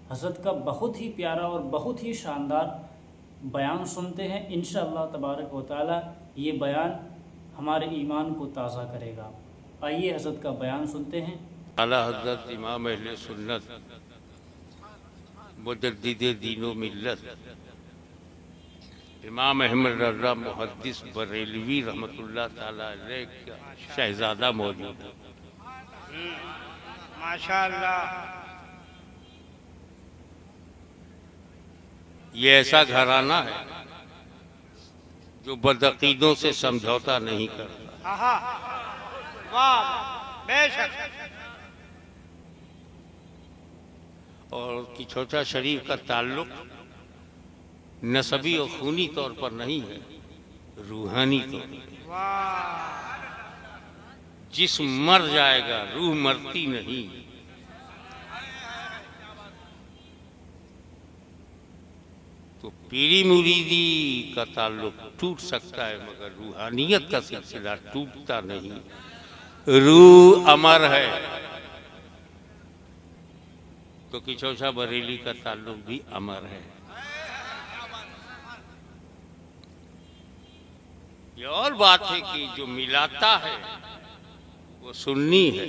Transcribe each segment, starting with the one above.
हज़रत का बहुत ही प्यारा और बहुत ही शानदार बयान सुनते हैं। इंशाअल्लाह तबारक व तआला ये बयान हमारे ईमान को ताज़ा करेगा। आइए हज़रत का बयान सुनते हैं। आला हज़रत इमाम अहले सुन्नत मुजद्दिद दीनो मिल्लत इमाम अहमद रज़ा मुहद्दिस बरेलवी रहमतुल्लाह ताला अलैह का शहजादा मौजूद है। माशाअल्लाह। ये ऐसा घराना है जो बदअकीदों से समझौता नहीं करता। आहा, वाह, बेशक। और कि छोटा शरीफ का ताल्लुक नसबी और खूनी तौर पर नहीं है, रूहानी तौर पर। वाह, जिस्म मर जाएगा, रूह मरती नहीं। तो पीरी मुरीदी का ताल्लुक टूट सकता है मगर रूहानियत का सिलसिला टूटता नहीं। रूह अमर है तो किचौसा बरेली का ताल्लुक भी अमर है। ये और बात है कि जो मिलाता है वो सुन्नी है,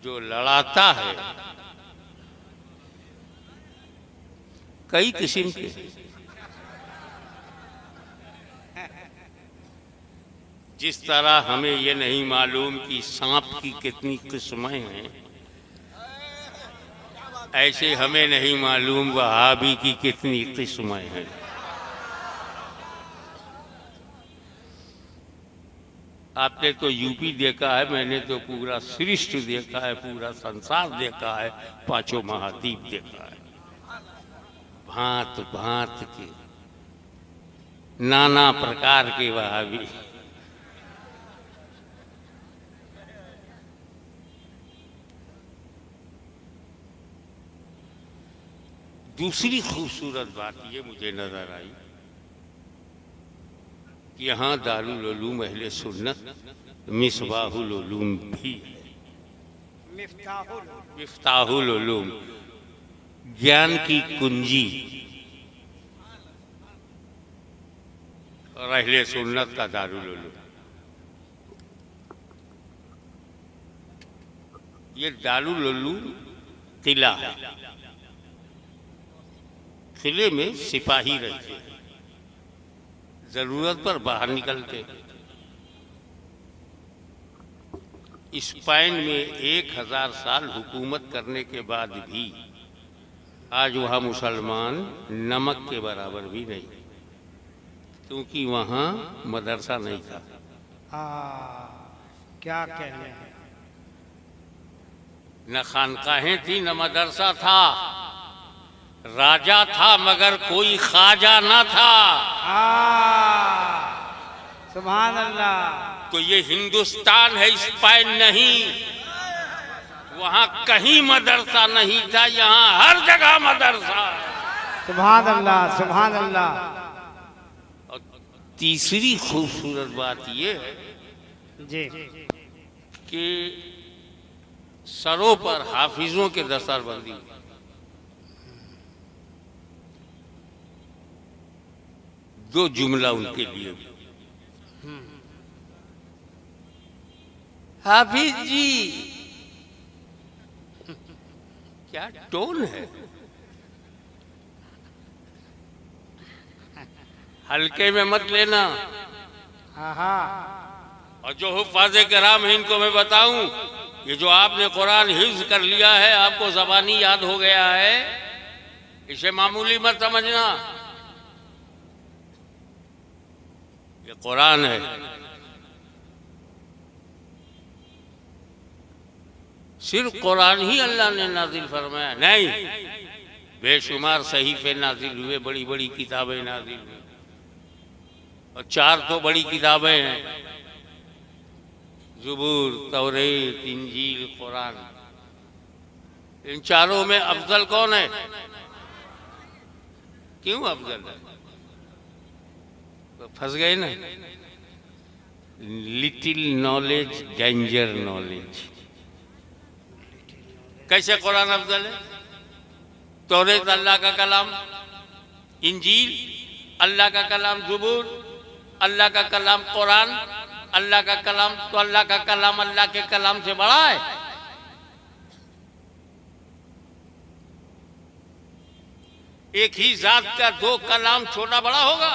जो लड़ाता है कई किस्म के। जिस तरह हमें ये नहीं मालूम कि सांप की कितनी किस्में हैं, ऐसे हमें नहीं मालूम वहाबी की कितनी किस्में हैं। आपने तो यूपी देखा है, मैंने तो पूरा सृष्टि देखा है, पूरा संसार देखा है, पांचों महाद्वीप देखा है। भांत भांत के नाना प्रकार के वहाबी। दूसरी खूबसूरत बात ये मुझे नजर आई कि यहाँ दारुल उलूम अहले सुन्नत मिसबाहुल उलूम भी है। मिफ्ताहुल उलूम ज्ञान की कुंजी और अहले सुन्नत का दारुल उलूम। ये दारुल उलूम किला है। किले में सिपाही रहते हैं, जरूरत पर बाहर निकलते। स्पेन में 1000 साल हुकूमत करने के बाद भी आज वहाँ मुसलमान नमक के बराबर भी नहीं, क्योंकि वहाँ मदरसा नहीं था। क्या कहने हैं। न खानकाहें थी न मदरसा था। राजा था मगर कोई ख्वाजा ना था। सुभान अल्लाह। तो ये हिंदुस्तान है, स्पेन नहीं। वहाँ कहीं मदरसा नहीं था, यहाँ हर जगह मदरसा। सुभान अल्लाह, सुभान अल्लाह। और तीसरी खूबसूरत बात ये है जी कि सरों पर हाफिजों के दस्तरबंदी। दो जुमला उनके लिए। हाफिज जी, क्या टोन है। हल्के में मत लेना। और जो हुफ़ाज़े किराम हैं इनको मैं बताऊं, ये जो आपने कुरान हिफ्ज़ कर लिया है, आपको ज़बानी याद हो गया है, इसे मामूली मत समझना। ये कुरान है। सिर्फ कुरान ही अल्लाह ने नाजिल फरमाया नहीं, बेशुमार सहीफे नाजिल हुए, बड़ी बड़ी किताबें नाजिल हुई। और 4 तो बड़ी किताबें हैं, ज़ुबूर, तौरेत, इंजील, कुरान। इन चारों में अफजल कौन है? क्यों अफजल है? तो फंस गए ना। Little knowledge danger knowledge. कैसे कुरान अफजल है? तौरेत अल्लाह का कलाम, इंजील अल्लाह का कलाम, ज़बूर अल्लाह का कलाम, कुरान अल्लाह का कलाम। तो अल्लाह का कलाम अल्लाह के कलाम से बड़ा है? एक ही जात का दो कलाम छोटा बड़ा होगा?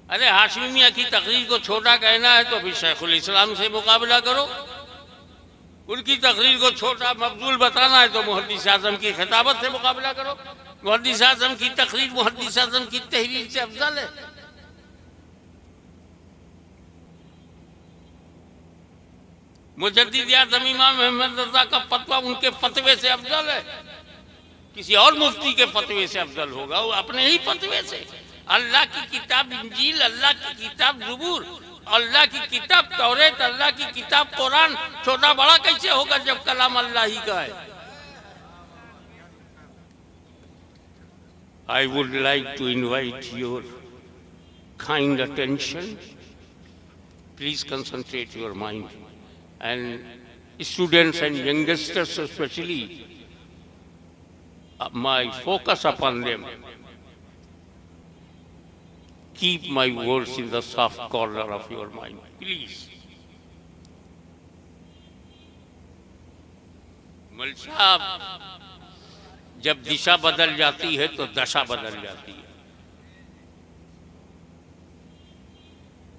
अरे हाशमी मियां की तकरीर को छोटा कहना है तो फिर शेखुल इस्लाम से मुकाबला करो। उनकी तकरीर को छोटा मफजूल बताना है तो मुहद्दिस आज़म की खिताबत से मुकाबला करो। मुहद्दिस आज़म की तकरीर मुहद्दिस आज़म की तहरीर से अफजल है। मुजद्दिद आज़म इमाम अहमद रज़ा का फतवा उनके फतवे से अफजल है। किसी और मुफ्ती के फतवे से अफजल होगा? वो अपने ही फतवे से। अल्लाह की किताब इंजील, अल्लाह की किताब ज़बूर, अल्लाह की किताब तौरेत, अल्लाह की किताब कुरान छोटा बड़ा कैसे होगा जब कलाम अल्लाह ही का है? I would like to invite your kind attention. Please concentrate your mind, and students and youngsters especially, my focus upon them. Keep my words in the soft corner of your mind, please. मौलवी साहब, जब दिशा बदल जाती है तो दशा बदल जाती है।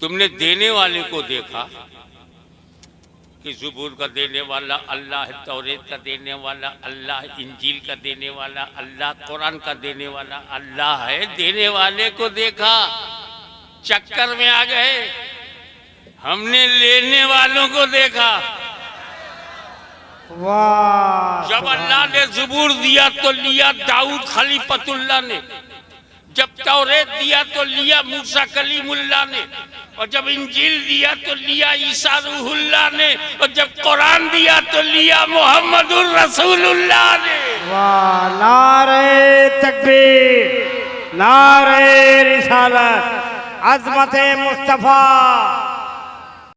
तुमने देने वाले को देखा कि ज़बूर का देने वाला अल्लाह है, तौरेत का देने वाला अल्लाह, इंजील का देने वाला अल्लाह, कुरान का देने वाला अल्लाह है। देने वाले को देखा, चक्कर में आ गए। हमने लेने वालों को देखा। वाह! जब अल्लाह ने ज़बूर दिया तो लिया दाऊद खलीफतुल्लाह ने, जब तौरेत दिया तो लिया मूसा कलीमुल्लाह ने, और जब इंजील दिया तो लिया ईसा रूहुल्लाह ने, और जब कुरान दिया तो लिया मोहम्मदुर रसूलुल्लाह ने। वाह! नारे तकबीर, नारे रिसालत, अज़मत मुस्तफ़ा।